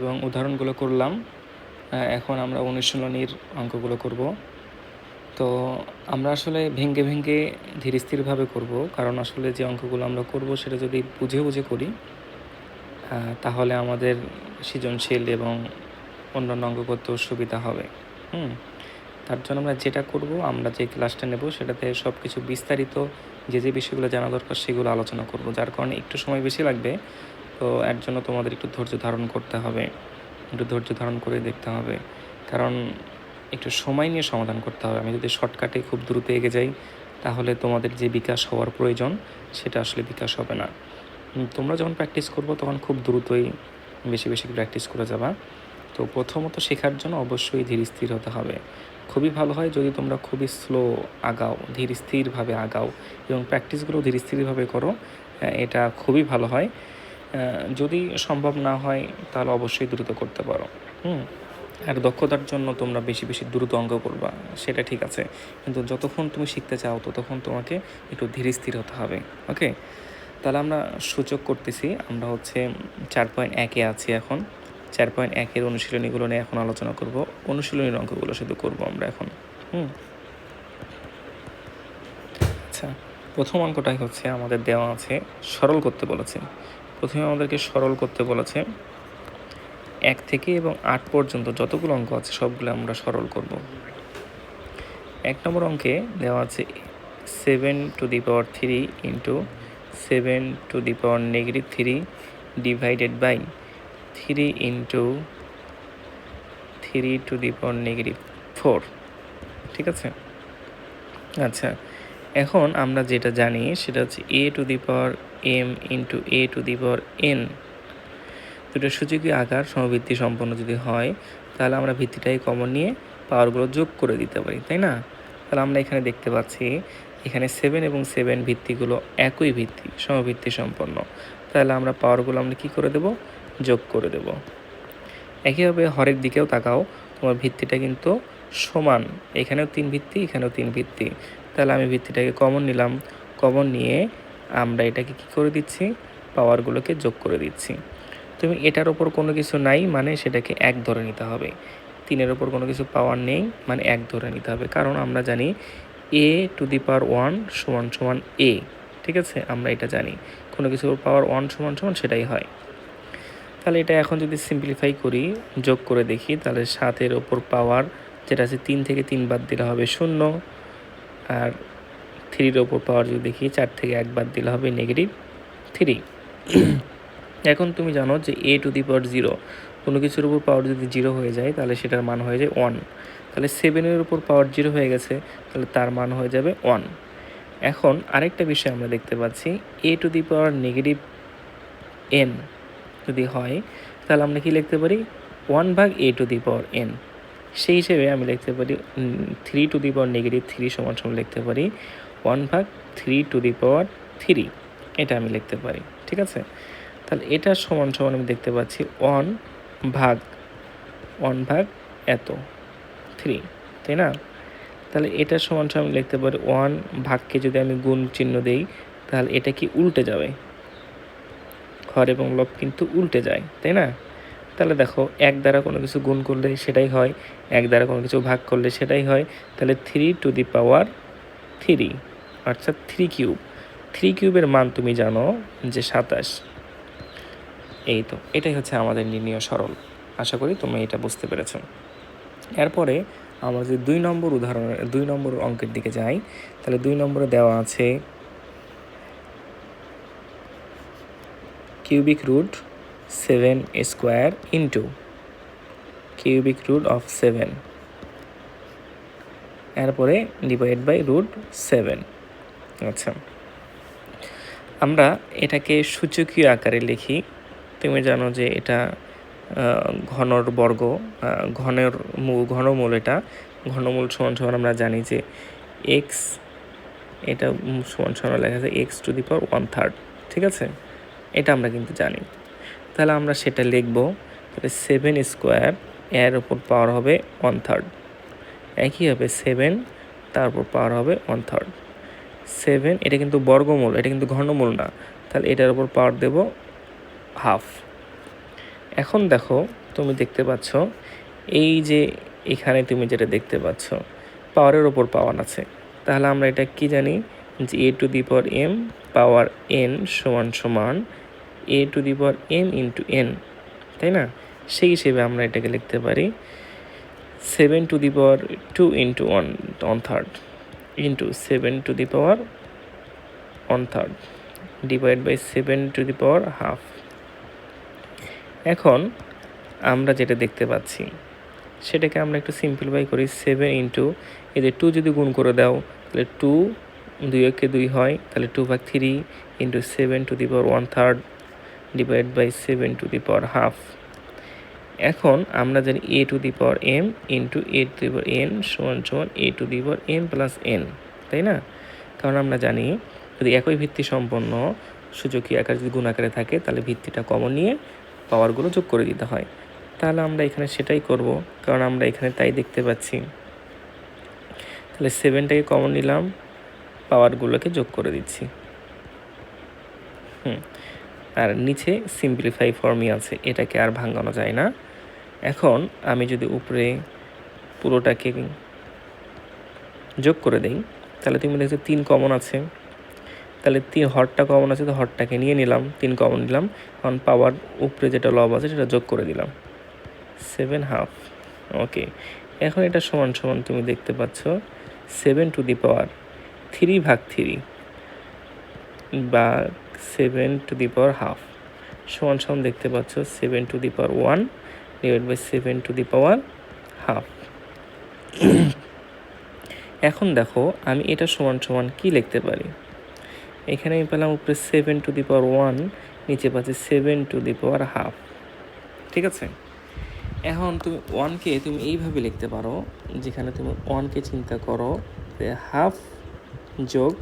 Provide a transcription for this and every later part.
এবং উদাহরণগুলো করলাম। এখন আমরা অনুশীলনীর অঙ্কগুলো করব। তো আমরা আসলে ভেঙ্গে ভেঙ্গে ধীর স্থিরভাবে করব, কারণ আসলে যে অঙ্কগুলো আমরা করব সেটা যদি বুঝে বুঝে করি তাহলে আমাদের সৃজনশীল এবং অন্যান্য অঙ্ক করতেও সুবিধা হবে। তার জন্য আমরা যেটা করব, আমরা যে ক্লাসটা নেব সেটাতে সব কিছু বিস্তারিত যে বিষয়গুলো জানা দরকার সেগুলো আলোচনা করব, যার কারণে একটু সময় বেশি লাগবে। তো এর জন্য তোমাদের একটু ধৈর্য ধারণ করতে হবে, একটু ধৈর্য ধারণ করে দেখতে হবে, কারণ একটু সময় নিয়ে সমাধান করতে হবে। আমি যদি শর্টকাটে খুব দ্রুত এগিয়ে যাই তাহলে তোমাদের যে বিকাশ হওয়ার প্রয়োজন সেটা আসলে বিকাশ হবে না। তোমরা যখন প্র্যাকটিস করবো তখন খুব দ্রুতই বেশি বেশি প্র্যাকটিস করে যাবা। তো প্রথমত শেখার জন্য অবশ্যই ধীর স্থির হতে হবে। খুবই ভালো হয় যদি তোমরা খুবই স্লো আগাও, ধীর স্থিরভাবে আগাও এবং প্র্যাকটিসগুলো ধীর স্থিরভাবে করো, এটা খুবই ভালো হয়। যদি সম্ভব না হয় তাহলে অবশ্যই দ্রুত করতে পারো। আর দক্ষতার জন্য তোমরা বেশি বেশি দ্রুত অঙ্ক করবা, সেটা ঠিক আছে, কিন্তু যতক্ষণ তুমি শিখতে চাও ততক্ষণ তোমাকে একটু ধীর স্থির হতে হবে। ওকে, তাহলে আমরা সূচক করতেছি। আমরা 4.1-এ আছি এখন। 4.1-এর অনুশীলনীগুলো নিয়ে এখন আলোচনা করব। অনুশীলনীর অঙ্কগুলো শুধু করব আমরা এখন। আচ্ছা, প্রথম অঙ্কটাই আমাদের দেওয়া আছে, সরল করতে বলেছে। প্রথমে আমাদেরকে সরল করতে বলেছে 1 থেকে এবং 8 পর্যন্ত যতগুলো অঙ্ক আছে সবগুলো আমরা সরল করব। 1 নম্বর অঙ্কে দেওয়া আছে 7⁻³ ইন্টু 7⁻³ ডিভাইডেড বাই 3 ইন্টু 3⁻⁴। ঠিক আছে? আচ্ছা, এখন আমরা যেটা জানি সেটা হচ্ছে a⁴m ইন্টু a⁴n দুটো সূচকীয় আকার সমভিত্তি সম্পন্ন যদি হয় তাহলে আমরা ভিত্তিটাই কমন নিয়ে পাওয়ারগুলো যোগ করে দিতে পারি, তাই না? তাহলে আমরা এখানে দেখতে পাচ্ছি এখানে 7 এবং 7 ভিত্তিগুলো একই ভিত্তি, সমভিত্তি সম্পন্ন। তাহলে আমরা পাওয়ারগুলো আমরা কী করে দেব? যোগ করে দেব। একইভাবে হরের দিকেও তাকাও, তোমার ভিত্তিটা কিন্তু সমান, এখানেও 3 ভিত্তি, এখানেও 3 ভিত্তি। তাহলে আমি ভিত্তিটাকে কমন নিলাম, কমন নিয়ে আমরা এটাকে কী করে দিচ্ছি? পাওয়ারগুলোকে যোগ করে দিচ্ছি। তুমি এটার ওপর কোনো কিছু নাই মানে সেটাকে 1 ধরে নিতে হবে। 3-এর ওপর কোনো কিছু পাওয়ার নেই মানে 1 ধরে নিতে হবে, কারণ আমরা জানি a⁴1 = a। ঠিক আছে, আমরা এটা জানি, কোনো কিছুর পাওয়ার 1 = সেটাই হয়। তাহলে এটা এখন যদি সিম্পলিফাই করি, যোগ করে দেখি, তাহলে 7-এর ওপর পাওয়ার যেটা আছে 3 থেকে 3 বাদ দিলে হবে 0, আর 3-এর ওপর পাওয়ার যদি দেখি 4 থেকে 1 বাদ দিলে হবে -3। এখন তুমি জানো যে a⁴0 কোনো কিছুর উপর পাওয়ার যদি 0 হয়ে যায় তাহলে সেটার মান হয়ে যায় 1। তাহলে 7-এর উপর পাওয়ার 0 হয়ে গেছে, তাহলে তার মান হয়ে যাবে 1। এখন আরেকটা বিষয় আমরা দেখতে পাচ্ছি, a⁴n যদি হয় তাহলে আমরা কি লিখতে পারি? 1/a⁴n। সেই হিসেবে আমি লিখতে পারি 3⁻³ লিখতে পারি 1/3⁻3। এটা আমি লিখতে পারি, ঠিক আছে? তাহলে এটা সমান আমি দেখতে পাচ্ছি 1/1 এত 3, তাই না? তাহলে এটা সমান আমি লিখতে পারি 1 ভাগকে যদি আমি গুণ চিহ্ন দেই তাহলে এটা কি উল্টে যাবে? হর এবং লব কিন্তু উল্টে যায়, তাই না? তাহলে দেখো 1 দ্বারা কোনো কিছু গুণ করলে সেটাই হয়, 1 দ্বারা কোনো কিছু ভাগ করলে সেটাই হয়। তাহলে 3⁻3 অর্থাৎ 3 কিউবের মান তুমি জানো যে 27। এই তো, এটাই আমাদের নির্ণয় সরল। আশা করি তুমি এটা বুঝতে পেরেছ। এরপরে আমরা যদি 2 নম্বর অঙ্কের দিকে যাই, তাহলে 2 নম্বরে দেওয়া আছে √7² ইন্টু √7, এরপরে ডিভাইড বাই √7। আচ্ছা, আমরা এটাকে সূচকীয় আকারে লিখি। তুমি জানো যে এটা ঘনর বর্গ, ঘনমূল। এটা ঘনমূল সমান আমরা জানি যে x, এটা সমান লেখা আছে x⁻⁴। ঠিক আছে, এটা আমরা কিন্তু জানি। তাহলে আমরা সেটা লিখব। তাহলে 7² এর উপর পাওয়ার হবে 1/3, একইভাবে 7 তারপর পাওয়ার হবে 1/3। 7 এটা কিন্তু বর্গমূল, এটা কিন্তু ঘনমূল না, তাহলে এটার উপর পাওয়ার দেব 1/2। এখন দেখো তুমি দেখতে পাচ্ছ এই যে এখানে তুমি যেটা দেখতে পাচ্ছ পাওয়ারের ওপর পাওয়ার আছে, তাহলে আমরা এটা কি জানি যে a to the power M power n সমান সমান a to the power m into n, তাই না? সেই হিসেবে আমরা এটাকে লিখতে পারি 7 to the power 2 into one third into 7 to the power one third divide by 7 to the power half. এখন আমরা যেটা দেখতে পাচ্ছি সেটাকে আমরা একটু সিম্পলিফাই করি। 7 ইন্টু এদের 2 যদি গুণ করে দাও তাহলে 2 2 একে 2 হয়, তাহলে 2/3 into 7 to the power one third divide by 7 to the power half. এখন আমরা জানি a to the power m into a to the power n সমান সমান a to the power M plus n, তাই না? কারণ আমরা জানি যদি একই ভিত্তি সম্পন্ন সূচকীয় আকার যদি গুণ আকারে থাকে তাহলে ভিত্তিটা কমন নিয়ে পাওয়ারগুলো যোগ করে দিতে হয়। তাহলে আমরা এখানে সেটাই করব, কারণ আমরা এখানে তাই দেখতে পাচ্ছি। তাহলে 7টাকে কমন নিলাম, পাওয়ারগুলোকে যোগ করে দিচ্ছি। আর নিচে সিম্পলিফাই ফর্মই আছে, এটাকে আর ভাঙানো যায় না। এখন আমি যদি উপরে পুরোটাকে যোগ করে দেই তাহলে তুমি দেখছো 3 কমন আছে, তাহলে 3 হরটা কমন আছে, তো হরটাকে নিয়ে নিলাম, 3 কমন নিলাম। কারণ পাওয়ার উপরে যেটা লব আছে সেটা যোগ করে দিলাম 7/2। ওকে, এখন এটা সমান সমান তুমি দেখতে পাচ্ছ 7 টু দি পাওয়ার 3/3 বা 7 টু দি পাওয়ার হাফ সমান সমান দেখতে পাচ্ছ 7 to the power 1 divide by 7 to the power half. এখন দেখো আমি এটা সমান সমান কি লিখতে পারি, এখানে আমি পেলাম উপরে 7 টু দি পাওয়ার 1, নিচে পাচ্ছি 7 টু দি পাওয়ার হাফ। ঠিক আছে, এখন তুমি 1কে তুমি এইভাবে লিখতে পারো, যেখানে তুমি 1কে চিন্তা করো হাফ যোগ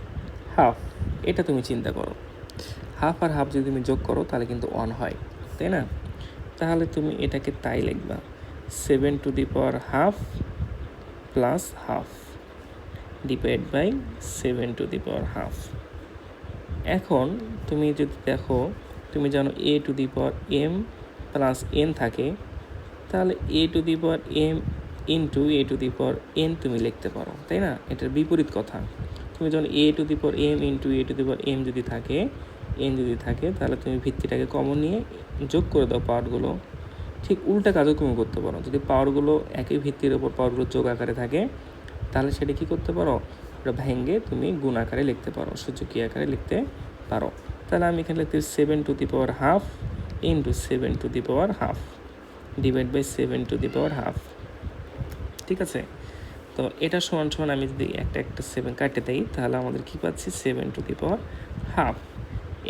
হাফ, এটা তুমি চিন্তা করো। হাফ আর হাফ যদি তুমি যোগ করো তাহলে কিন্তু 1 হয়, তাই না? তাহলে তুমি এটাকে তাই লিখবা 7 to the power half plus half divide by 7 to the power half. এখন তুমি যদি দেখো, তুমি জানো a to the power M plus n থাকে, তাহলে a to the power m into a to the power n তুমি লিখতে পারো, তাই না? এটার বিপরীত কথা। তুমি যখন a to the power m into a to the power m যদি থাকে, এন যদি থাকে, তাহলে তুমি ভিত্তিটাকে কমন নিয়ে যোগ করে দাও পাওয়ারগুলো। ঠিক উল্টা কাজও তুমি করতে পারো, যদি পাওয়ারগুলো একই ভিত্তির ওপর পাওয়ারগুলো যোগ আকারে থাকে তাহলে সেটা কী করতে পারো, ওটা ভেঙে তুমি গুণ আকারে লিখতে পারো, সূচকীয় আকারে লিখতে পারো। তাহলে আমি এখানে লিখতে 7 to the power half into 7 to the power half divide by 7 to the power half. ঠিক আছে, তো এটা সমান সমান আমি যদি একটা 7 কাটে দিই তাহলে আমাদের কী পাচ্ছি 7 টু দি পাওয়ার হাফ।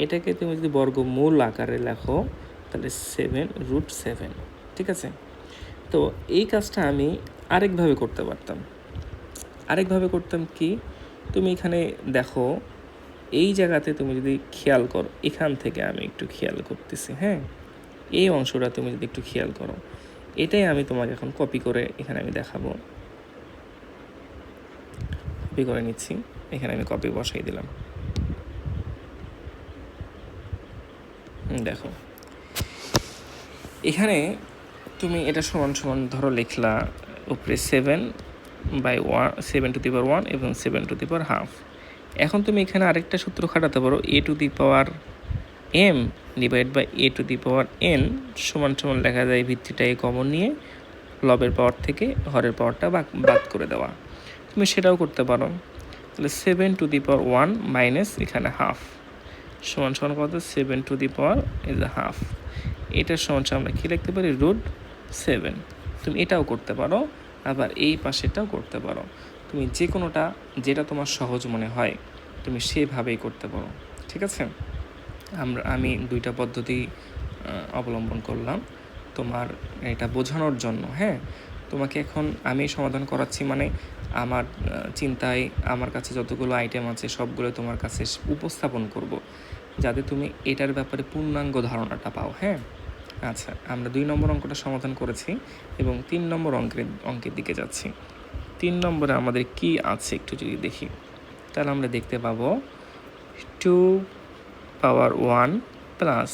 এটাকে তুমি যদি বর্গমূল আকারে লেখো তাহলে 7√7। ঠিক আছে, তো এই কাজটা আমি আরেকভাবে করতে পারতাম। আরেকভাবে করতাম কি, তুমি এখানে দেখো এই জায়গাতে তুমি যদি খেয়াল করো, এখান থেকে আমি একটু খেয়াল করতেছি, হ্যাঁ, এই অংশটা তুমি যদি একটু খেয়াল করো, এটাই আমি তোমাকে এখন কপি করে এখানে আমি দেখাবো। কপি করে নিচ্ছি, এখানে আমি কপি বসাই দিলাম। দেখো এখানে তুমি এটা সমান সমান ধরো লিখলা উপরে 7/1 টু দি পাওয়ার 1 এবং 7 টু দি পাওয়ার হাফ। এখন তুমি এখানে আরেকটা সূত্র খাটাতে পারো, a to the power M divide by A to the power n সমান সমান লেখা যায় ভিত্তিটাকে কমন নিয়ে লবের পাওয়ার থেকে হরের পাওয়ারটা বাদ করে দেওয়া। তুমি সেটাও করতে পারো। তাহলে 7 টু দি পাওয়ার 1 মাইনাস এখানে হাফ সমান সমান কত 7 to the power is half. এটার সমান আমরা কী লিখতে পারি √7। তুমি এটাও করতে পারো, আবার এই পাশেটাও করতে পারো। তুমি যে কোনোটা যেটা তোমার সহজ মনে হয় তুমি সেভাবেই করতে পারো। ঠিক আছে, আমি দুইটা পদ্ধতি অবলম্বন করলাম তোমার এটা বোঝানোর জন্য। হ্যাঁ, তোমাকে এখন আমি সমাধান করাচ্ছি, মানে আমার চিন্তায় আমার কাছে যতগুলো আইটেম আছে সবগুলো তোমার কাছে উপস্থাপন করব, যাতে তুমি এটার ব্যাপারে পূর্ণাঙ্গ ধারণাটা পাও। হ্যাঁ, আচ্ছা, আমরা 2 নম্বর অঙ্কটা সমাধান করেছি এবং 3 নম্বর অঙ্কের দিকে যাচ্ছি। 3 নম্বরে আমাদের কি আছে একটু যদি দেখি, তাহলে আমরা দেখতে পাবো 2 power 1 plus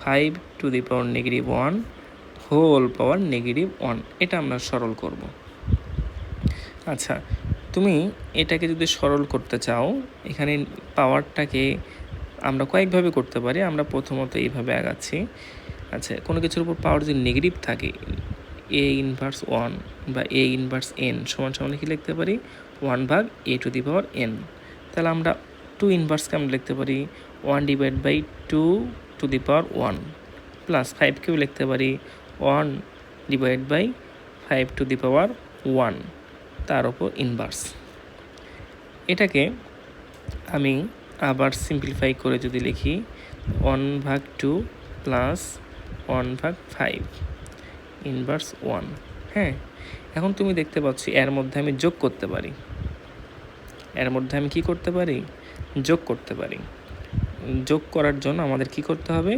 5 to the power -1 whole power -1, এটা আমরা সরল করব। আচ্ছা, তুমি এটাকে যদি সরল করতে চাও, এখানে পাওয়ারটাকে আমরা কয়েকভাবে করতে পারি। আমরা প্রথমত এইভাবে আগাচ্ছি। আচ্ছা, কোনো কিছুর উপর পাওয়ার যদি নেগেটিভ থাকে, a−1 বা a−n সমান সমান কি লিখতে পারি 1/a⁴n। তাহলে আমরা 2 ইনভার্সকে আমরা লিখতে পারি 1/2⁴1 প্লাস 5কেও লিখতে পারি 1/5⁴1 তার উপর ইনভার্স। এটাকে আমি আবার সিম্পলিফাই করে যদি লিখি 1/2 প্লাস 1/5 ইনভার্স 1। হ্যাঁ, এখন তুমি দেখতে পাচ্ছ এর মধ্যে আমি যোগ করতে পারি। এর মধ্যে আমি কি করতে পারি? যোগ করতে পারি। যোগ করার জন্য আমাদের কি করতে হবে?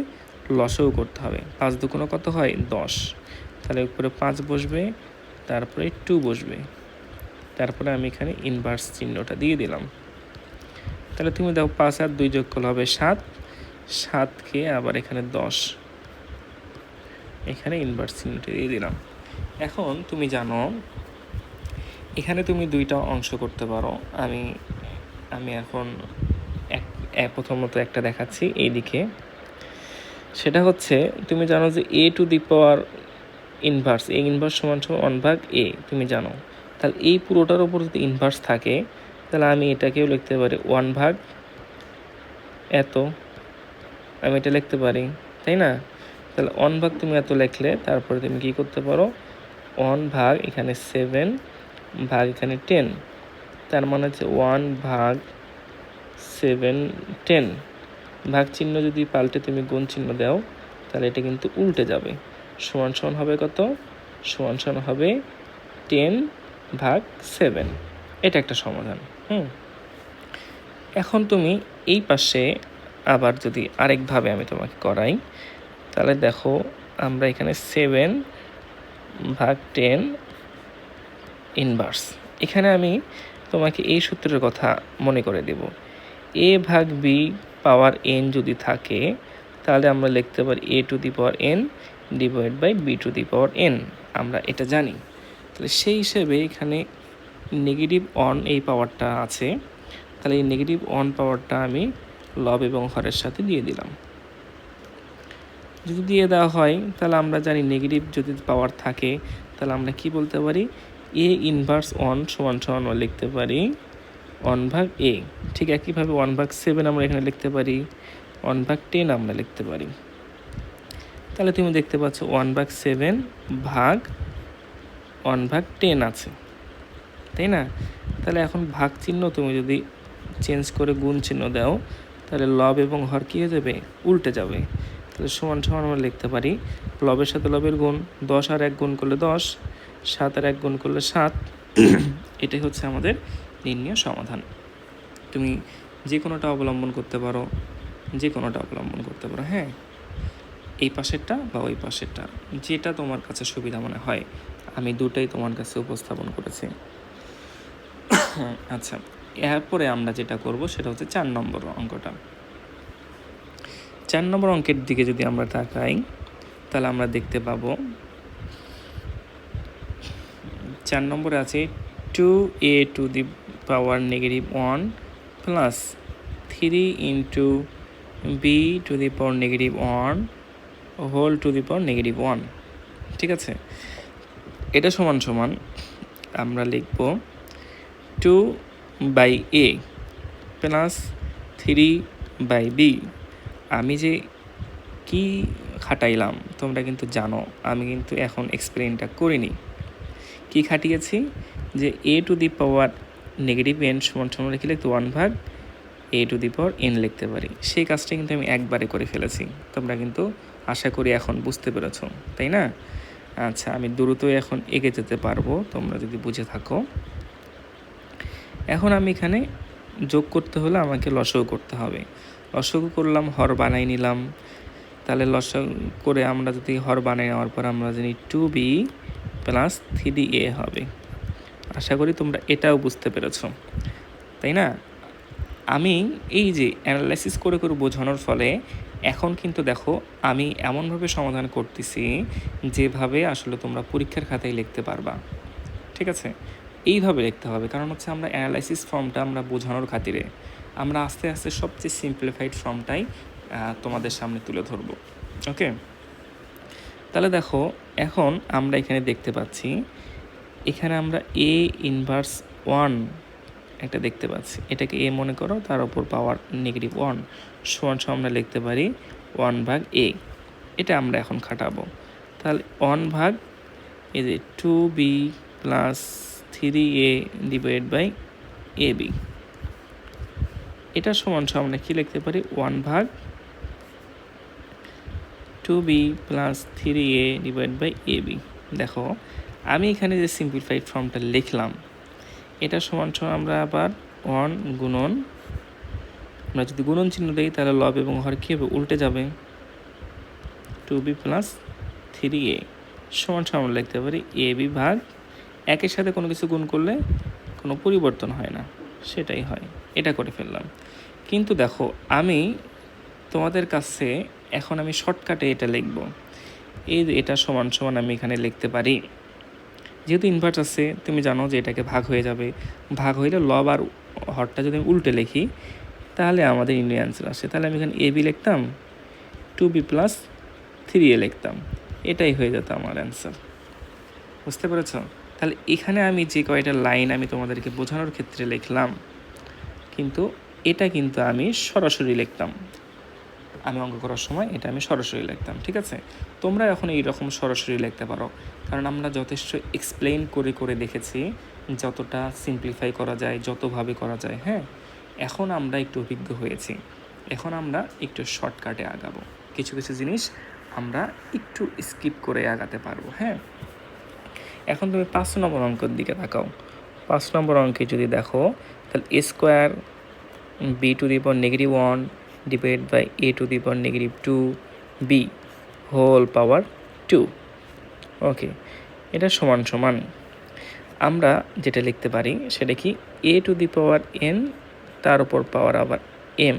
লসাগু করতে হবে। 5 দুগুণ কত হয়? 10। তাহলে উপরে 5 বসবে, তারপরে 2 বসবে, তারপরে আমি এখানে ইনভার্স চিহ্নটা দিয়ে দিলাম। তাহলে তুমি দেখো 5 আর 2 যোগ করলে হবে 7, 7কে আবার এখানে 10, এখানে ইনভার্স চিহ্নটা দিয়ে দিলাম। এখন তুমি জানো এখানে তুমি দুইটা অংশ করতে পারো। আমি এখন প্রথমত একটা দেখাচ্ছি এইদিকে। সেটা হচ্ছে তুমি জানো যে a⁴ ইনভার্স সমান 1/a তুমি জানো। তাহলে এই পুরোটার উপর যদি ইনভার্স থাকে, তাহলে আমি এটাকেও লিখতে পারি 1/, এত আমি এটা লিখতে পারি, তাই না? তাহলে 1/, তুমি এত লিখলে তারপরে তুমি কি করতে পারো 1/, এখানে 7 ভাগ এখানে 10, তার মানে হচ্ছে 1/7/10। ভাগ চিহ্ন যদি পাল্টে তুমি গুণ চিহ্ন দাও, তাহলে এটা কিন্তু উল্টে যাবে। সমান সমান হবে কত? সমান সমান হবে 10/7। এটা একটা সমাধান। এখন তুমি এই পাশে আবার যদি আরেকভাবে আমি তোমাকে করাই, তাহলে দেখো আমরা এখানে 7/10 ইনভার্স। এখানে আমি তোমাকে এই সূত্রের কথা মনে করে দেব। a/b পাওয়ার n যদি থাকে, তাহলে আমরা লিখতে পারি a⁴n /b⁴n। আমরা এটা জানি। তাহলে সেই হিসেবে এখানে -1 এই পাওয়ারটা আছে, তাহলে এই -1 পাওয়ারটা আমি লব এবং হরের সাথে দিয়ে দিলাম। যদি দিয়ে দেওয়া হয়, তাহলে আমরা জানি নেগেটিভ যদি পাওয়ার থাকে, তাহলে আমরা কি বলতে পারি a−1 সমান সমান লিখতে পারি 1/a। ঠিক একইভাবে 1/7 আমরা এখানে লিখতে পারি, 1/10 আমরা লিখতে পারি। তাহলে তুমি দেখতে পাচ্ছ 1/7 ভাগ 1/10 আছে, তাই না? তাহলে এখন ভাগ চিহ্ন তুমি যদি চেঞ্জ করে গুণ চিহ্ন দাও, তাহলে লব এবং হর কী হয়ে যাবে? উল্টে যাবে। তাহলে সমান সমান আমরা লিখতে পারি লবের সাথে লবের গুণ, 10 আর 1 গুণ করলে 10, 7 আর 1 গুণ করলে 7। এটাই হচ্ছে আমাদের নির্ণয় সমাধান। তুমি যে কোনোটা অবলম্বন করতে পারো, হ্যাঁ, এই পাশেরটা বা ওই পাশেরটা, যেটা তোমার কাছে সুবিধা মনে হয়। আমি দুটাই তোমার কাছে উপস্থাপন করেছি। আচ্ছা, এরপরে আমরা যেটা করব সেটা হচ্ছে 4 নম্বর অঙ্কটা। 4 নম্বর অঙ্কের দিকে যদি আমরা তাকাই, তাহলে আমরা দেখতে পাবো 4 নম্বরে আছে 2a⁴1 plus 3b⁴1 whole to the power -1। ঠিক আছে, এটা সমান সমান আমরা লিখব 2/a প্লাস 3/b। আমি যে কি খাটাইলাম তোমরা কিন্তু জানো, আমি কিন্তু এখন এক্সপ্লেনটা করিনি। কি খাটিয়েছি? যে a⁴n সমান সমান লিখলে 1/a⁴n লিখতে পারি। সেই কাজটা কিন্তু আমি একবারে করে ফেলেছি। তোমরা কিন্তু আশা করি এখন বুঝতে পেরেছো, তাই না? আচ্ছা, আমি দ্রুতই এখন এগিয়ে যেতে পারবো তোমরা যদি বুঝে থাকো। এখন আমি এখানে যোগ করতে হলে আমাকে লসাগু করতে হবে। লসাগু করলাম, হর বানাই নিলাম। তাহলে লসাগু করে আমরা যদি হর বানাই নেওয়ার পর আমরা জানি 2b প্লাস 3a হবে। আশা করি তোমরা এটাও বুঝতে পেরেছো, তাই না? আমি এই যে অ্যানালাইসিস করে বোঝানোর ফলে এখন কিন্তু দেখো আমি এমনভাবে সমাধান করতেছি যেভাবে আসলে তোমরা পরীক্ষার খাতায় লিখতে পারবা, ঠিক আছে? এইভাবে লিখতে হবে, কারণ হচ্ছে আমরা অ্যানালাইসিস ফর্মটা আমরা বোঝানোর খাতিরে আমরা আস্তে আস্তে সবচেয়ে সিম্পলিফাইড ফর্মটাই তোমাদের সামনে তুলে ধরবো। ওকে, তাহলে দেখো এখন আমরা এখানে দেখতে পাচ্ছি, এখানে আমরা এ ইনভার্স 1 একটা দেখতে পাচ্ছি, এটাকে এ মনে করো, তার উপর পাওয়ার -1 সমান আমরা লিখতে পারি 1/a। এটা আমরা এখন খাটাবো, তাহলে 1 এই যে 2b plus 3a divide by ab, এটা সমান আমরা কি লিখতে পারি 1/2b plus 3a divide by ab। দেখো আমি এখানে যে সিম্পলিফাইড ফর্মটা লিখলাম, এটা সমান আমরা আবার 1 গুণন, আমরা যদি গুণন চিহ্ন দিই তাহলে লব এবং হর কী হবে, উল্টে যাবে। 2b প্লাস 3a সমান আমরা লিখতে পারি ab ভাগ, একের সাথে কোনো কিছু গুণ করলে কোনো পরিবর্তন হয় না, সেটাই হয়, এটা করে ফেললাম। কিন্তু দেখো আমি তোমাদের কাছে এখন আমি শর্টকাটে এটা লিখব, এই যে এটা সমান আমি এখানে লিখতে পারি, যেহেতু ইনভার্স আছে তুমি জানো যে এটাকে ভাগ হয়ে যাবে, ভাগ হইলে লব আর হরটা যদি আমি উল্টে লিখি তাহলে আমাদের ইন্ডিয়ান অ্যান্সার আসে। তাহলে আমি এখানে এবি লিখতাম, 2b প্লাস 3a লিখতাম, এটাই হয়ে যেত আমার অ্যান্সার। বুঝতে পেরেছ? তাহলে এখানে আমি যে কয়টা লাইন আমি তোমাদেরকে বোঝানোর ক্ষেত্রে লিখলাম, কিন্তু এটা কিন্তু আমি সরাসরি লিখতাম, আমি অঙ্ক করার সময় এটা আমি সরাসরি লিখতাম, ঠিক আছে? তোমরা এখন এইরকম সরাসরি লিখতে পারো, কারণ আমরা যথেষ্ট এক্সপ্লেন করে করে দেখেছি যতটা সিম্পলিফাই করা যায়, যতভাবে করা যায়। হ্যাঁ, এখন আমরা একটু অভিজ্ঞ হয়েছি, এখন আমরা একটু শর্টকাটে আগাবো, কিছু কিছু জিনিস আমরা একটু স্কিপ করে আগাতে পারবো। হ্যাঁ, এখন তুমি 5 নম্বর অঙ্কের দিকে তাকাও। 5 নম্বর অঙ্কে যদি দেখো, তাহলে a square b to the power -1 divide by a to the power -2b whole power 2। Okay, এটা সমান আমরা যেটা লিখতে পারি সেটা কি, a to the power n তার উপর পাওয়ার আবার m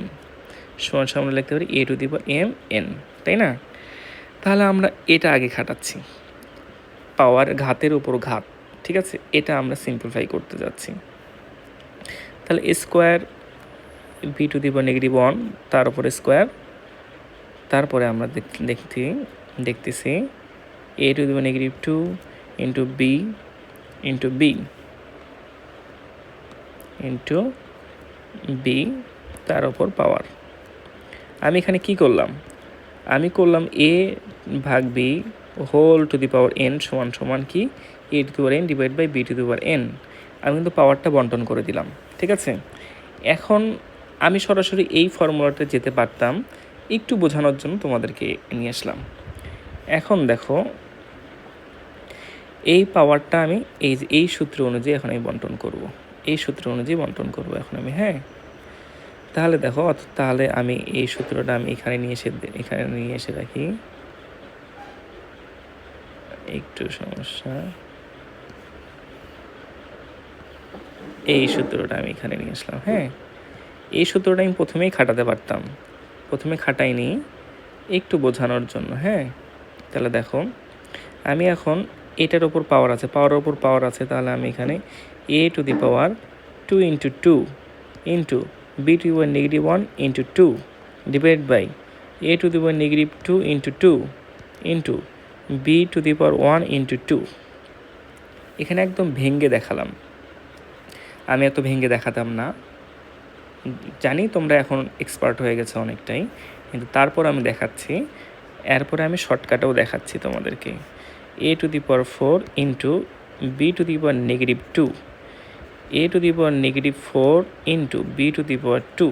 সমান আমরা লিখতে পারি a to the power m n, তাই না? তাহলে আমরা এটা আগে খাটাচ্ছি, পাওয়ার ঘাতের উপর ঘাত, ঠিক আছে? এটা আমরা সিম্পলিফাই করতে যাচ্ছি। তাহলে a square b to the power -1 তার উপরে স্কোয়ার, তারপরে আমরা দেখতেছি a to the power -2 into b into b into b তার উপর পাওয়ার। আমি এখানে কি করলাম, আমি করলাম a ভাগ b whole to the power n সমান কি a to the power n divide by b to the power n। আমি কিন্তু পাওয়ারটা বন্টন করে দিলাম, ঠিক আছে? এখন আমি সরাসরি এই ফর্মুলাতে যেতে পারতাম, একটু বোঝানোর জন্য তোমাদেরকে নিয়ে আসলাম। এখন দেখো এই পাওয়ারটা আমি এই সূত্র অনুযায়ী এখন আমি বন্টন করব, এই সূত্র অনুযায়ী বন্টন করব এখন আমি। হ্যাঁ, তাহলে দেখো, তাহলে আমি এই সূত্রটা আমি এখানে নিয়ে এসে রাখি, একটু সমস্যা, এই সূত্রটা আমি এখানে নিয়ে আসলাম। হ্যাঁ, এই সূত্রটা আমি প্রথমেই খাটাতে পারতাম, প্রথমে খাটাইনি, একটু বোঝানোর জন্য। হ্যাঁ, তাহলে দেখো আমি এখন এটার ওপর পাওয়ার আছে, পাওয়ারের ওপর পাওয়ার আছে, তাহলে আমি এখানে a to the power 2 into 2 into b to the power -1 into 2 divide by a to the power -2 into 2 into b to the power 1 into 2। এখানে একদম ভেঙ্গে দেখালাম, আমি এত ভেঙ্গে দেখাতাম না, জানি তোমরা এখন এক্সপার্ট হয়ে গেছে অনেকটাই, কিন্তু তারপর আমি দেখাচ্ছি, এরপরে আমি শর্টকাটেও দেখাচ্ছি তোমাদেরকে। a to the power 4 into b to the power -2, a to the power -4 into b to the power 2।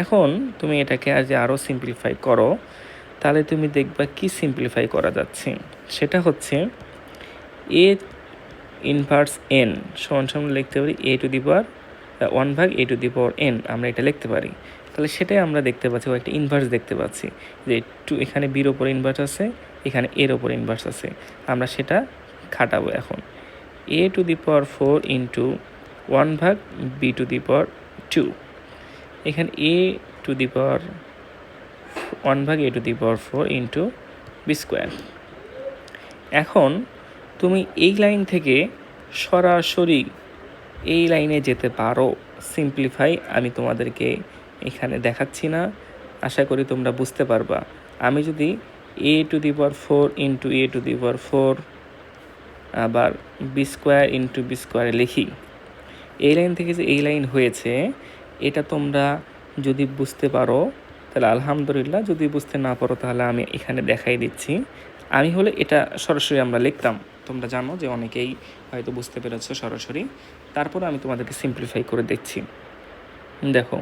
এখন তুমি এটাকে আরও সিম্পলিফাই করো, তাহলে তুমি দেখবা কি সিম্পলিফাই করা যাচ্ছে, সেটা হচ্ছে a ইনভার্স n সমান লিখতে পারি a to the power 1/a two the power n, আমরা এটা লিখতে পারি। তাহলে সেটাই আমরা দেখতে পাচ্ছি, একটা ইনভার্স দেখতে পাচ্ছি যে এখানে বির ওপর ইনভার্স আছে, এখানে এর ওপর ইনভার্স আছে, আমরা সেটা খাটাবো এখন। a to the power 4 into 1/b to the power 2, এখানে a to the power 1/a⁴ into B square. এখন তুমি এই লাইন থেকে সরাসরি এই লাইনে যেতে পারো। সিম্পলিফাই আমি তোমাদেরকে এখানে দেখাচ্ছি না, আশা করি তোমরা বুঝতে পারবা। আমি যদি a⁴ ইন্টু a⁴ আবার বি স্কোয়ার ইন্টু বি স্কোয়ারে লিখি, এই লাইন থেকে যে এই লাইন হয়েছে, এটা তোমরা যদি বুঝতে পারো তাহলে আলহামদুলিল্লাহ, যদি বুঝতে না পারো তাহলে আমি এখানে দেখাই দিচ্ছি। আমি হলে এটা সরাসরি আমরা লিখতাম, তোমরা জানো যে অনেকেই হয়তো বুঝতে পেরেছো সরাসরি, তারপরে আমি তোমাদেরকে সিম্পলিফাই করে দেখছি। দেখো,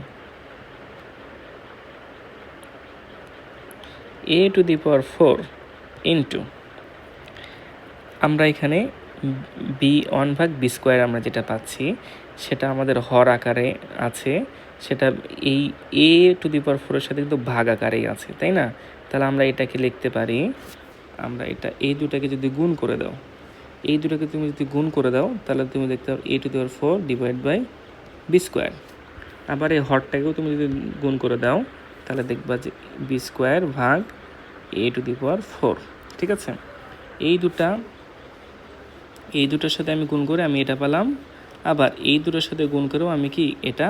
a⁴ ইন্টু, আমরা এখানে b1/b স্কোয়ার আমরা যেটা পাচ্ছি সেটা আমাদের হর আকারে আছে, সেটা এই a⁴ সাথে কিন্তু ভাগ আকারেই আছে, তাই না? তাহলে আমরা এটাকে লিখতে পারি, আমরা এটা এই দুটাকে যদি গুণ করে দাও, এই দুটাকে তুমি যদি গুণ করে দাও তাহলে তুমি দেখতে পাবে a⁴ divide by B square. আবার এই হরটাকেও তুমি যদি গুণ করে দাও তাহলে দেখবা যে বি স্কোয়ার ভাগ a⁴। ঠিক আছে, এই দুটার সাথে আমি গুণ করে আমি এটা পেলাম, আবার এই দুটোর সাথে গুণ করেও আমি কি এটা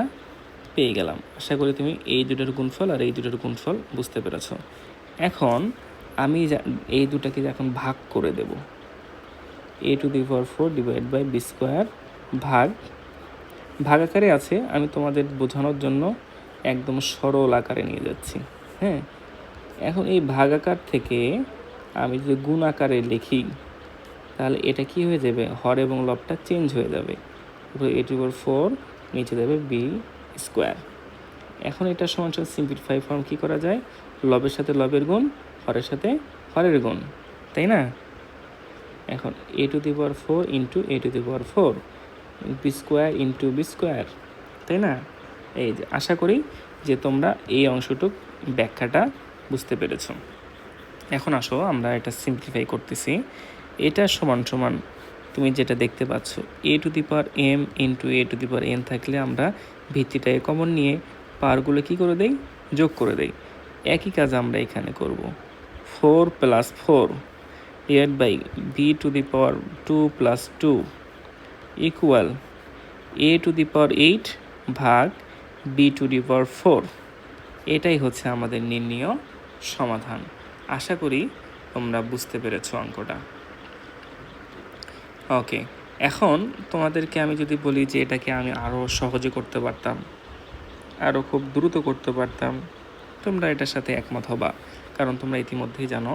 পেয়ে গেলাম। আশা করি তুমি এই দুটোর গুণফল আর এই দুটোর গুণফল বুঝতে পেরেছ। এখন আমি এই দুটাকে এখন ভাগ করে দেব, a⁴ divide by B square ভাগ আকারে আছে, আমি তোমাদের বোঝানোর জন্য একদম সরল আকারে নিয়ে যাচ্ছি। হ্যাঁ, এখন এই ভাগ আকার থেকে আমি যদি গুণ আকারে লিখি তাহলে এটা কি হয়ে যাবে, হর এবং লবটা চেঞ্জ হয়ে যাবে, a⁴ নিচে যাবে বি স্কোয়ার। এখন এটা সমান সিম্পলিফাই ফর্ম কী করা যায়, লবের সাথে লবের গুণ, হরের সাথে হরের গুণ, তাই না? এখন a⁴ into a⁴ B square into B square, তাই না? এই যে, আশা করি যে তোমরা এই অংশটুক ব্যাখ্যাটা বুঝতে পেরেছ। এখন আসো আমরা এটা সিম্পলিফাই করতেছি। এটা সমান তুমি যেটা দেখতে পাচ্ছ a⁴m ইন্টু a⁴n থাকলে আমরা ভিত্তিটাকে কমন নিয়ে পাওয়ারগুলো কী করে দেই, যোগ করে দেই। একই কাজ আমরা এখানে করব, 4 + 4 divide by b⁴ 2 + 2 equal a⁴ ভাগ b⁴। এটাই হচ্ছে আমাদের নির্ণীয় সমাধান। আশা করি তোমরা বুঝতে পেরেছো অঙ্কটা। ওকে, এখন তোমাদেরকে আমি যদি বলি যে এটাকে আমি আরও সহজে করতে পারতাম, আরও খুব দ্রুত করতে পারতাম, তোমরা এটার সাথে একমত হবা, কারণ তোমরা ইতিমধ্যেই জানো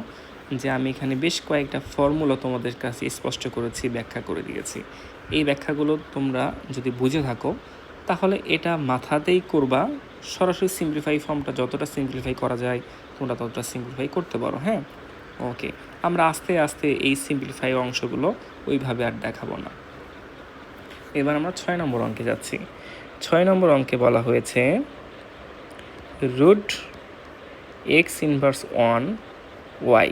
যে আমি এখানে বেশ কয়েকটা ফর্মুলা তোমাদের কাছে স্পষ্ট করেছি, ব্যাখ্যা করে দিয়েছি। এই ব্যাখ্যাগুলো তোমরা যদি বুঝে থাকো তাহলে এটা মাথাতেই করবা, সরাসরি সিম্পলিফাই ফর্মটা যতটা সিম্পলিফাই করা যায় তোমরা ততটা সিম্পলিফাই করতে পারো। হ্যাঁ, ওকে, আমরা আস্তে আস্তে এই সিম্পলিফাই অংশগুলো ওইভাবে আর দেখাবো না। এবার আমরা 6 নম্বর অঙ্কে যাচ্ছি। 6 নম্বর অঙ্কে বলা হয়েছে root x⁻1 y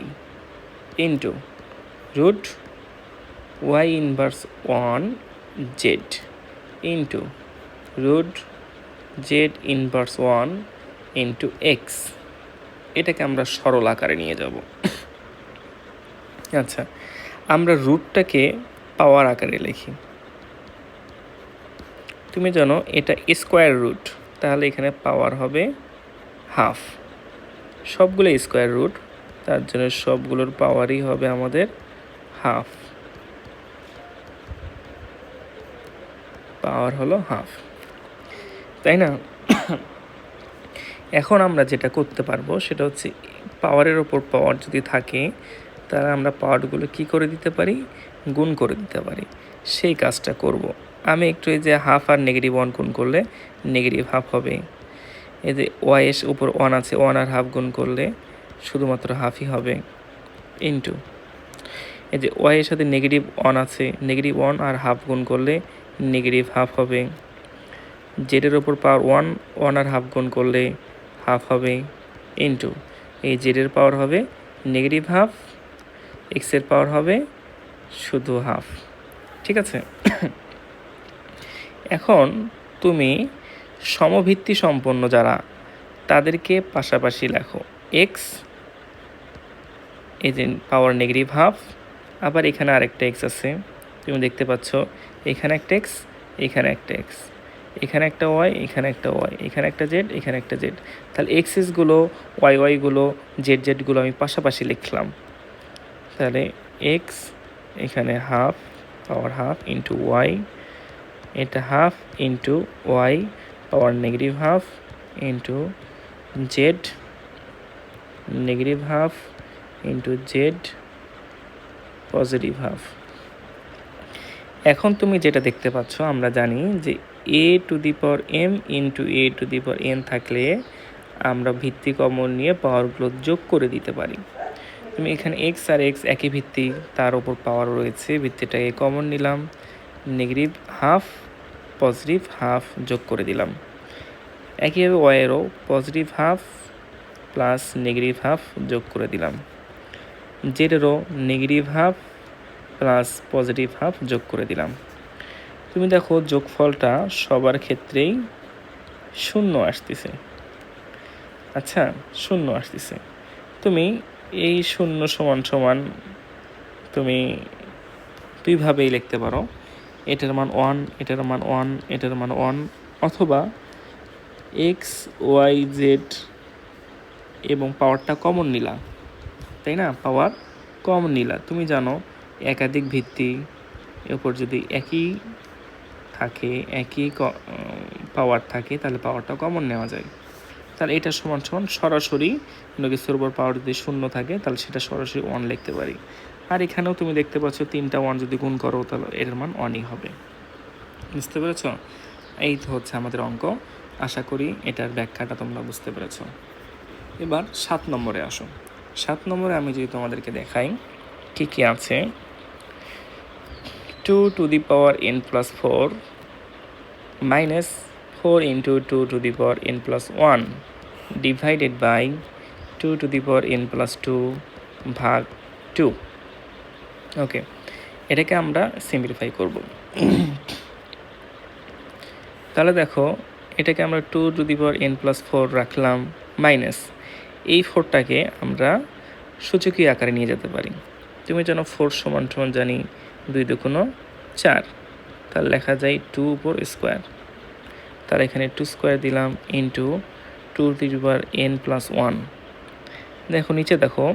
into root y⁻1 z into root z⁻1 into X. এটাকে আমরা সরল আকারে নিয়ে যাব। আচ্ছা, আমরা রুটটাকে পাওয়ার আকারে লিখি। তুমি জানো এটা স্কোয়ার রুট, তাহলে এখানে পাওয়ার হবে হাফ। সবগুলো স্কোয়ার রুট, তার জন্য সবগুলোর পাওয়ারই হবে আমাদের হাফ, পাওয়ার হলো হাফ, তাই না? এখন আমরা যেটা করতে পারবো সেটা হচ্ছে পাওয়ারের ওপর পাওয়ার যদি থাকে তাহলে আমরা পাওয়ারগুলো কি করে দিতে পারি, গুণ করে দিতে পারি। সেই কাজটা করব আমি একটু। এই যে হাফ আর -1 গুণ করলে -হাফ হবে। এই যে ওয়াইয়ের উপর 1 আছে, 1 আর হাফ গুণ করলে শুধুমাত্র হাফই হবে, ইন্টু এই যে ওয়াইয়ের সাথে -1 আছে, -1 আর হাফ গুণ করলে হাফ হবে। জেডের ওপর পাওয়ার 1 আর হাফ গুণ করলে হাফ হবে, ইন্টু এই জেডের পাওয়ার হবে হাফ, এক্সের পাওয়ার হবে শুধু হাফ। ঠিক আছে, এখন তুমি সমভিত্তি সম্পন্ন যারা তাদেরকে পাশাপাশি লেখো। এক্স, এই যে পাওয়ার নেগেটিভ হাফ, আবার এখানে আরেকটা এক্স আছে, তুমি দেখতে পাচ্ছ এখানে একটা এক্স, এখানে একটা এক্স, এখানে একটা ওয়াই, এখানে একটা ওয়াই, এখানে একটা জেড, এখানে একটা জেড। তাহলে এক্সেসগুলো, ওয়াই ওয়াইগুলো, জেড জেডগুলো আমি পাশাপাশি লিখলাম। তাহলে এক্স এখানে half, power half into y, এটা half into y power negative half into z, negative half into z positive half. এখন তুমি যেটা দেখতে পাচ্ছ, আমরা জানি যে a to the power m into a to the power n থাকলে আমরা ভিত্তি কমন নিয়ে পাওয়ারগুলো যোগ করে দিতে পারি। তুমি এখানে এক্স আর এক্স একই ভিত্তি, তার ওপর পাওয়ার রয়েছে, ভিত্তিটাকে কমন নিলাম, নেগেটিভ হাফ পজিটিভ হাফ যোগ করে দিলাম। একইভাবে ওয়াইয়েরও positive half plus negative half যোগ করে দিলাম, জেডেরও negative half plus positive half যোগ করে দিলাম। তুমি দেখো যোগফলটা সবার ক্ষেত্রেই শূন্য আসতেছে। আচ্ছা, শূন্য আসতেছে। তুমি এই শূন্য সমান সমান তুমি দুইভাবেই লিখতে পারো, এটার মান 1, এটার মান 1, এটার মান 1, অথবা এক্স ওয়াই জেড এবং পাওয়ারটা কমন নিলা, তাই না? পাওয়ার কমন নিলা। তুমি জানো একাধিক ভিত্তি এরপর যদি একই থাকে, একই পাওয়ার থাকে, তাহলে পাওয়ারটা কমন নেওয়া যায়। তাহলে এটা সমান সমান সরাসরি কোনো কিছুর উপর পাওয়ার যদি শূন্য থাকে তাহলে সেটা সরাসরি 1 লিখতে পারি। আর এখানেও তুমি দেখতে পাচ্ছ 3টা 1 যদি গুণ করো তাহলে এর মান 1ই হবে। বুঝতে পেরেছ? এই তো হচ্ছে আমাদের অঙ্ক। আশা করি এটার ব্যাখ্যাটা তোমরা বুঝতে পেরেছ। এবার 7 নম্বরে আসো। 7 নম্বরে আমি যদি তোমাদেরকে দেখাই কী কী আছে। 2 to the power n plus 4 minus 4 into 2 to the power n plus 1 divided by 2 to the power n plus 2 ভাগ 2। ওকে, এটাকে আমরা সিম্পলিফাই করব। তাহলে দেখো এটাকে আমরা 2 to the power n plus 4 রাখলাম, মাইনাস এই 4টাকে আমরা সূচকীয় আকারে নিয়ে যেতে পারি। তুমি জানো 4 সমান সমান জানি 2 দুগুণ 4, তাহলে লেখা যায় 2 উপর স্কোয়ার। তাহলে এখানে 2 স্কোয়ার দিলাম into 2 to the power n plus 1। দেখো নিচে দেখো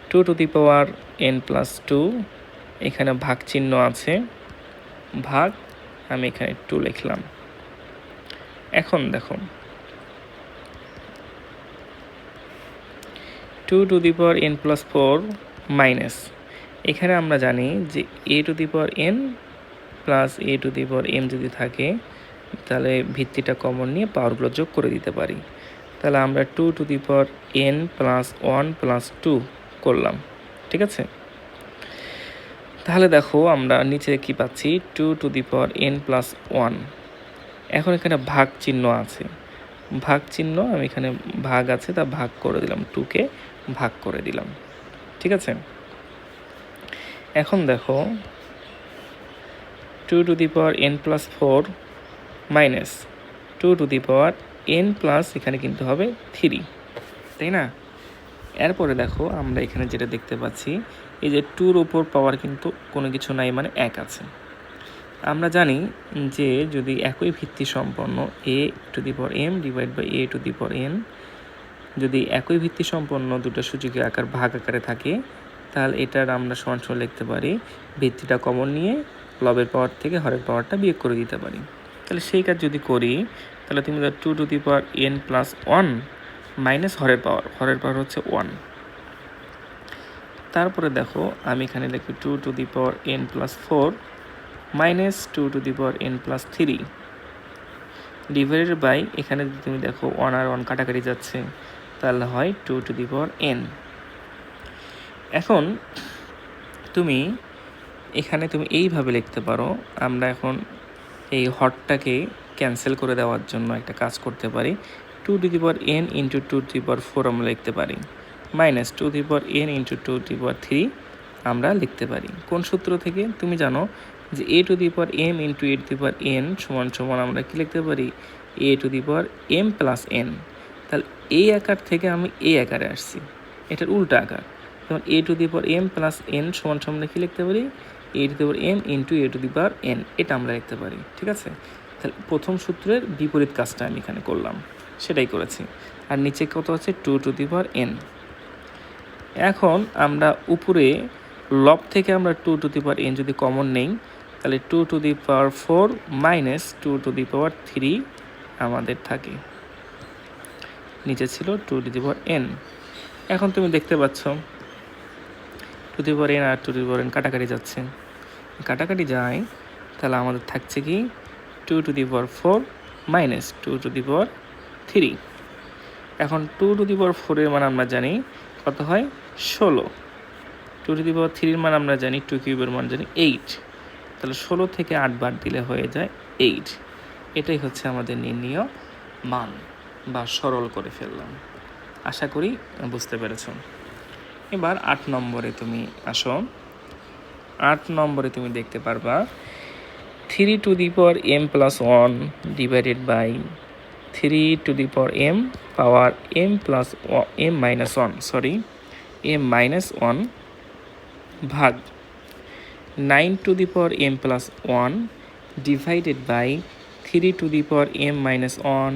2 to the power n plus 2, এখানে ভাগ চিহ্ন আছে, ভাগ আমি এখানে 2 লিখলাম। এখন দেখো 2 to the power n plus 4 minus, এখানে আমরা জানি যে a to the power n plus a to the power m যদি থাকে তাহলে ভিত্তিটা কমন নিয়ে পাওয়ারগুলো যোগ করে দিতে পারি। তাহলে আমরা 2 to the power n plus 1 plus 2 করলাম, ঠিক আছে? তাহলে দেখো আমরা নিচে কি পাচ্ছি, 2 to the power n plus 1। এখন এখানে ভাগ চিহ্ন আছে, ভাগ চিহ্ন আমি এখানে ভাগ আছে তা ভাগ করে দিলাম, 2কে ভাগ করে দিলাম, ঠিক আছে? এখন দেখো 2 to the power n plus 4 minus 2 to the power n plus এখানে কিন্তু হবে 3, তাই না? এরপরে দেখো আমরা এখানে যেটা দেখতে পাচ্ছি, এই যে 2-র ওপর পাওয়ার কিন্তু কোনো কিছু নাই, মানে 1 আছে। আমরা জানি যে যদি একই ভিত্তি সম্পন্ন a to the power m divide by a to the power n, যদি একই ভিত্তি সম্পন্ন দুটো সূচকীয় আকার ভাগ আকারে থাকে তাহলে এটার আমরা সমান সমান লিখতে পারি, ভিত্তিটা কমন নিয়ে লবের পাওয়ার থেকে হরের পাওয়ারটা বিয়োগ করে দিতে পারি। তাহলে সেই কাজ যদি করি তাহলে তুমি 2 to the power n plus 1 minus হরের পাওয়ার হচ্ছে 1। তারপরে দেখো আমি এখানে লিখি 2 to the power n plus 4 minus 2 to the power n plus 3 divided by, এখানে যদি তুমি দেখো 1 আর 1 কাটাকাটি যাচ্ছে তাহলে হয় 2 টু দি পাওয়ার n। এখন তুমি এখানে তুমি এইভাবে লিখতে পারো, আমরা এখন এই হরটাকে ক্যান্সেল করে দেওয়ার জন্য একটা কাজ করতে পারি, 2 to the power n into 2 to the power 4 আমরা লিখতে পারি, minus 2 to the power n into 2 to the power 3 আমরা লিখতে পারি। কোন সূত্র থেকে? তুমি জানো যে a to the power m into a to the power n সমান সমান আমরা কি লিখতে পারি, a to the power m plus n। তাহলে এই আকার থেকে আমি এই আকারে আসছি, এটার উল্টা আকার। যেমন a to the power M plus n সমান সমান কি লিখতে পারি, a to the power m into a to the power n, এটা আমরা লিখতে পারি। ঠিক আছে, তাহলে প্রথম সূত্রের বিপরীত কাজটা আমি এখানে করলাম, সেটাই করেছি। আর নিচে কত আছে, two to the power N. এখন আমরা উপরে লব থেকে আমরা two to the power N যদি কমন নেই, তাহলে two to the power four minus two to the power three আমাদের থাকে, নিচে ছিল two to the power N. এখন তুমি দেখতে পাচ্ছ টু দি পাওয়ার এন আর two to the power N কাটাকাটি যাচ্ছে, কাটাকাটি যায়, তাহলে আমাদের থাকছে কি two to the power four minus two to the power three. এখন টু টু দি পাওয়ার ফোরের মান আমরা জানি কত হয়, 16। টু টু দি পাওয়ার থ্রির মান আমরা জানি, টু কিউবের মান জানি 8। তাহলে 16 থেকে 8 বাদ দিলে হয়ে যায় 8। এটাই হচ্ছে আমাদের নির্ণীয় মান, বা সরল করে ফেললাম। আশা করি বুঝতে পেরেছ। এবার 8 নম্বরে তুমি আসো। 8 নম্বরে তুমি দেখতে পারবা 3 to the power M plus 1 divided by 3 to the power M power M plus M minus 1, sorry M minus 1 ভাগ 9 to the power M plus 1 divided by 3 to the power M minus 1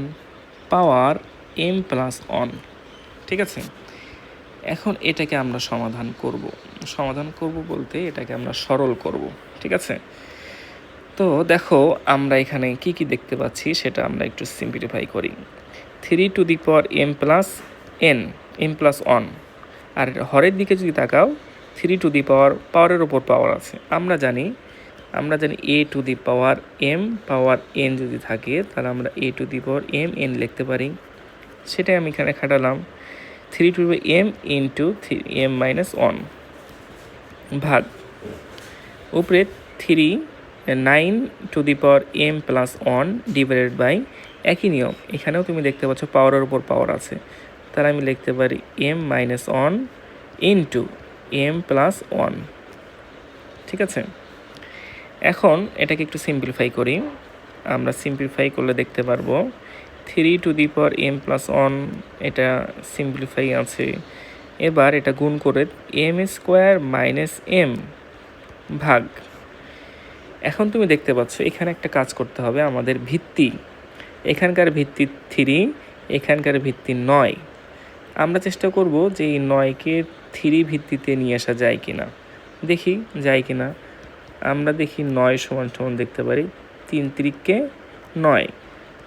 power M plus 1। ঠিক আছে, এখন এটাকে আমরা সমাধান করব বলতে এটাকে আমরা সরল করব। ঠিক আছে, তো দেখো আমরা এখানে কি কি দেখতে পাচ্ছি সেটা আমরা একটু সিম্পলিফাই করি। 3 to the power M plus N, M plus 1, আর হরের দিকে যদি তাকাও 3 টু দি পাওয়ারের ওপর পাওয়ার আছে। আমরা জানি a to the power M power N যদি থাকে, তাহলে আমরা a to the power m n লিখতে পারি। সেটাই আমি এখানে খাটালাম, 3 to the m into m minus 1 ভাগ উপরে 9 to the power M plus 1 divided by, একই নিয়ম এখানেও তুমি দেখতে পাচ্ছ পাওয়ারের উপর পাওয়ার আছে, তাহলে আমি লিখতে পারি M minus 1 into M plus 1। ঠিক আছে, এখন এটাকে একটু সিম্পলিফাই করি। আমরা সিম্পলিফাই করলে দেখতে পারবো 3 to the power M plus 1, এটা সিম্পলিফাই আছে। এবার এটা গুণ করে এম স্কোয়ার মাইনাস এম ভাগ, এখন তুমি দেখতে পাচ্ছ এখানে একটা কাজ করতে হবে, আমাদের ভিত্তি এখানকার ভিত্তি 3, এখানকার ভিত্তি 9। আমরা চেষ্টা করব যে এই 9কে 3 ভিত্তিতে নিয়ে আসা যায় কিনা, দেখি যায় কিনা। আমরা দেখি 9 সমান সমান দেখতে পারি 3 3কে 9,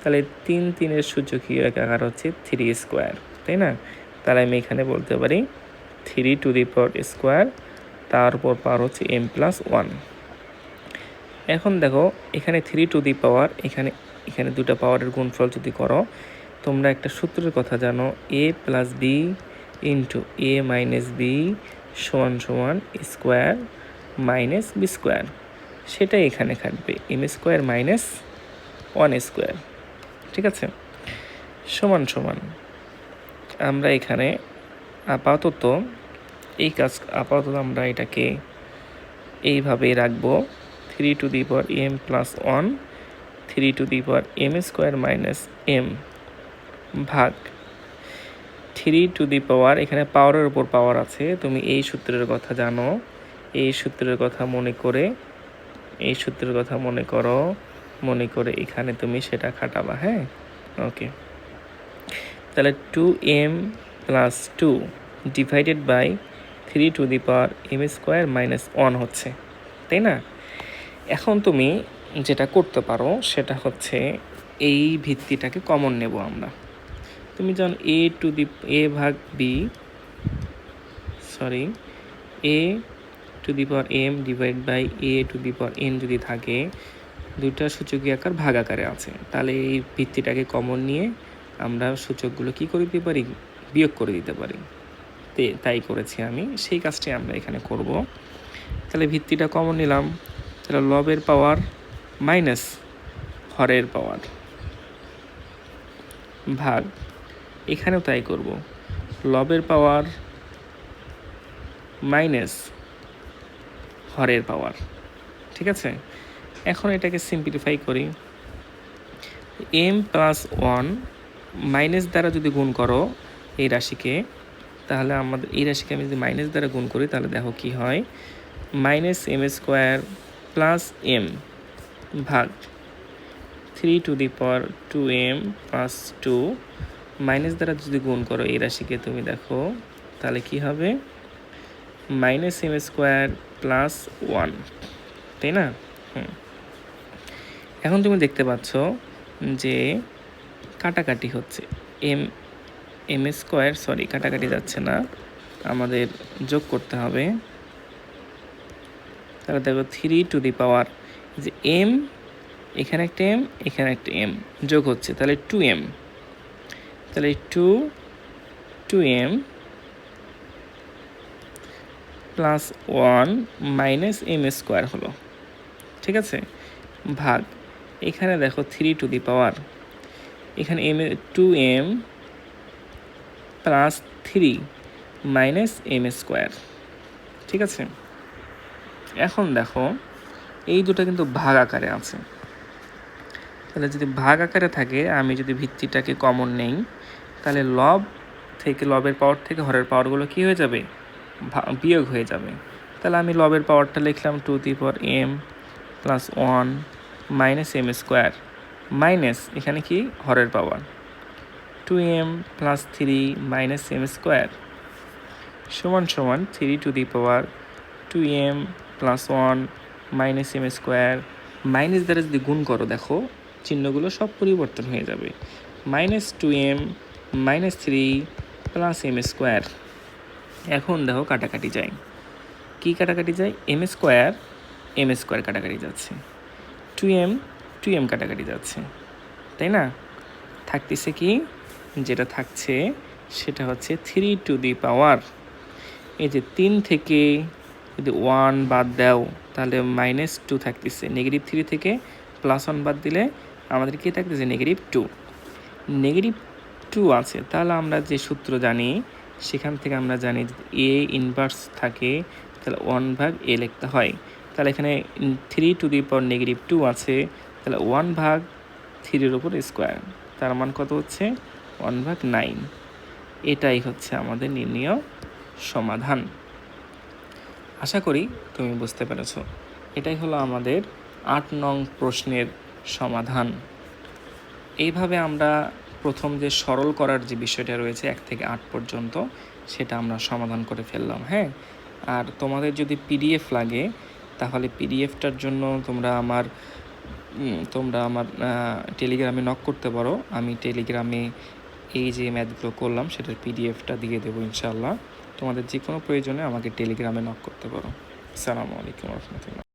তাহলে 3 3-এর সূচকীয় আকার হচ্ছে 3 স্কোয়ার, তাই না? তাহলে আমি এখানে বলতে পারি 3 টু দি পাওয়ার স্কোয়ার, তারপর পাওয়ার হচ্ছে এম প্লাস 1। এখন দেখো এখানে 3 টু দি পাওয়ার, এখানে দুটো পাওয়ারের গুণফল যদি করো, তোমরা একটা সূত্রের কথা জানো, এ প্লাস বি ইন্টু এ মাইনাস বি সমান সমান স্কোয়ার মাইনাস বি স্কোয়ার, সেটাই এখানে খাটবে এম স্কোয়ার মাইনাস 1 স্কোয়ার। ঠিক আছে, সমান সমান আমরা এখানে আপাতত আমরা এটাকে এইভাবেই রাখবো, 3 to the power M plus 1 3 to the power M square minus M ভাগ 3 টু দি পাওয়ার, এখানে পাওয়ারের উপর পাওয়ার আছে, তুমি এই সূত্রের কথা জানো, এই সূত্রের কথা মনে করে এখানে তুমি সেটা খাটাবা। হ্যাঁ, ওকে, তাহলে 2m plus 2 divided by 3 to the power M square minus 1 হচ্ছে, তাই না? এখন তুমি যেটা করতে পারো সেটা হচ্ছে এই ভিত্তিটাকে কমন নেব আমরা। তুমি যখন এ ভাগ B, A to the power M divide by A to the power N যদি থাকে, দুইটা সূচকীয় আকার ভাগ আকারে আছে, তাহলে এই ভিত্তিটাকে কমন নিয়ে আমরা সূচকগুলো কি করে দিতে পারি, বিয়োগ করে দিতে পারি। তাই করেছি আমি, সেই কাজটি আমরা এখানে করব। তাহলে ভিত্তিটা কমন নিলাম, তাহলে লবের পাওয়ার মাইনাস হরের পাওয়ার ভাগ, এখানেও তাই করব, লবের পাওয়ার মাইনাস হরের পাওয়ার। ঠিক আছে, এখন এটাকে সিম্পলিফাই করি, এম প্লাস 1 মাইনাস দ্বারা যদি গুণ করো এই রাশিকে, তাহলে আমাদের এই রাশিকে আমি যদি মাইনাস দ্বারা গুণ করি তাহলে দেখো কি হয়, minus M square plus M ভাগ 3^2m প্লাস 2 মাইনাস দ্বারা যদি গুণ করো এই রাশিকে তুমি দেখো তাহলে কি হবে, মাইনাস এম স্কোয়ার প্লাস 1, তাই না? এখন তুমি দেখতে পাচ্ছ যে কাটাকাটি হচ্ছে, এম স্কোয়ার, সরি কাটাকাটি যাচ্ছে না, আমাদের যোগ করতে হবে। তাহলে দেখো 3 যে এম, এখানে একটা এম, এখানে একটা এম যোগ হচ্ছে, তাহলে 2m, তাহলে 2m plus 1 minus M square হলো, ঠিক আছে, ভাগ এখানে দেখো 3 এখানে m 2m plus 3 minus M square, ঠিক আছে। এখন দেখো এই দুটো কিন্তু ভাগ আকারে আছে, তাহলে যদি ভাগ আকারে থাকে, আমি যদি ভিত্তিটাকে কমন নেই, তাহলে লব থেকে, লবের পাওয়ার থেকে হরের পাওয়ারগুলো কী হয়ে যাবে, বিয়োগ হয়ে যাবে। তাহলে আমি লবের পাওয়ারটা লিখলাম 2m plus 1 minus M square, minus এখানে কি হরের power 2m plus 3 minus M square সমান সমান 3 2m plus 1 minus M square, minus দ্বারা যদি গুণ করো দেখো চিহ্নগুলো সব পরিবর্তন হয়ে যাবে, minus 2m minus 3 plus M square. এখন দেখো কাটাকাটি যায়, কি কাটাকাটি যায়, এম স্কোয়ার কাটাকাটি যাচ্ছে, 2m কাটাকাটি যাচ্ছে, তাই না? থাকতেছে কি, যেটা থাকছে সেটা হচ্ছে 3 এই যে 3 থেকে যদি 1 বাদ দাও তাহলে -2 থাকতেছে, -3 থেকে +1 বাদ দিলে আমাদের কি থাকতেছে, -2 আছে। তাহলে আমরা যে সূত্র জানি সেখান থেকে আমরা জানি এ ইনভার্স থাকে তাহলে 1/a লিখতে হয়। তাহলে এখানে 3 -2 আছে, তাহলে 1/3 উপর স্কোয়ার, তার মান কত হচ্ছে 1/9। এটাই হচ্ছে আমাদের নির্ণয় সমাধান। আশা করি তুমি বুঝতে পেরেছ। এটাই হলো আমাদের 8 নং প্রশ্নের সমাধান। এইভাবে আমরা প্রথম যে সরল করার যে বিষয়টা রয়েছে 1 থেকে 8 পর্যন্ত সেটা আমরা সমাধান করে ফেললাম। হ্যাঁ, আর তোমাদের যদি পিডিএফ লাগে তাহলে পিডিএফটার জন্য তোমরা আমার টেলিগ্রামে নক করতে পারো। আমি টেলিগ্রামে এই যে ম্যাথগুলো করলাম সেটার পিডিএফটা দিয়ে দেবো ইনশাআল্লাহ। তোমাদের যে কোনো প্রয়োজনে আমাকে টেলিগ্রামে নক করতে পারো। আসসালামু আলাইকুম ওয়া রাহমাতুল্লাহ।